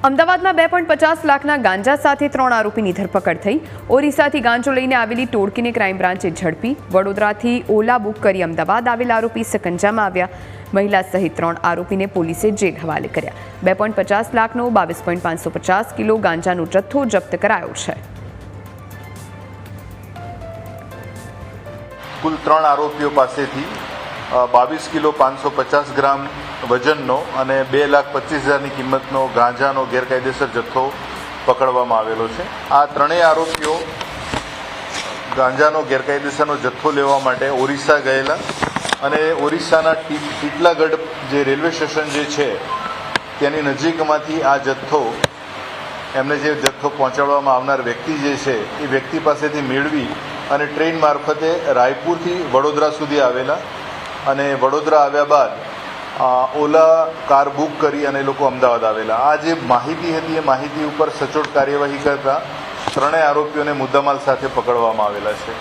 અમદાવાદમાં 2.50 લાખના ગાંજા સાથે 3 આરોપીની ધરપકડ થઈ। ઓરિસ્સાથી ગાંજો લઈને આવેલી ટોળકીને ક્રાઇમ બ્રાન્ચે ઝડપી। વડોદરાથી ઓલા બુક કરી અમદાવાદ આવેલા આરોપી સકંજામાં આવ્યા। મહિલા સહિત 3 આરોપીને પોલીસે જેલ હવાલે કર્યા। 2.50 લાખનો 22.550 કિલો ગાંજાનો જથ્થો જપ્ત કરાયો છે। કુલ 3 આરોપીઓ પાસેથી 22 કિલો 550 ગ્રામ વજનનો અને 2,25,000ની કિંમતનો ગાંજાનો ગેરકાયદેસર જથ્થો પકડવામાં આવેલો છે। આ ત્રણેય આરોપીઓ ગાંજાનો ગેરકાયદેસરનો જથ્થો લેવા માટે ઓરિસ્સા ગયેલા અને ઓરિસ્સાના ટીટલાગઢ જે રેલવે સ્ટેશન જે છે તેની નજીકમાંથી આ જથ્થો એમને જે જથ્થો પહોંચાડવામાં આવનાર વ્યક્તિ જે છે એ વ્યક્તિ પાસેથી મેળવી અને ટ્રેન મારફતે રાયપુરથી વડોદરા સુધી આવેલા અને વડોદરા આવ્યા બાદ ઓલા કાર બુક કરી અને લોકો અમદાવાદ આવેલા। આ જે માહિતી હતી એ માહિતી ઉપર સચોટ કાર્યવાહી કરતા ત્રણેય આરોપીઓને મુદ્દામાલ સાથે પકડવામાં આવેલા છે।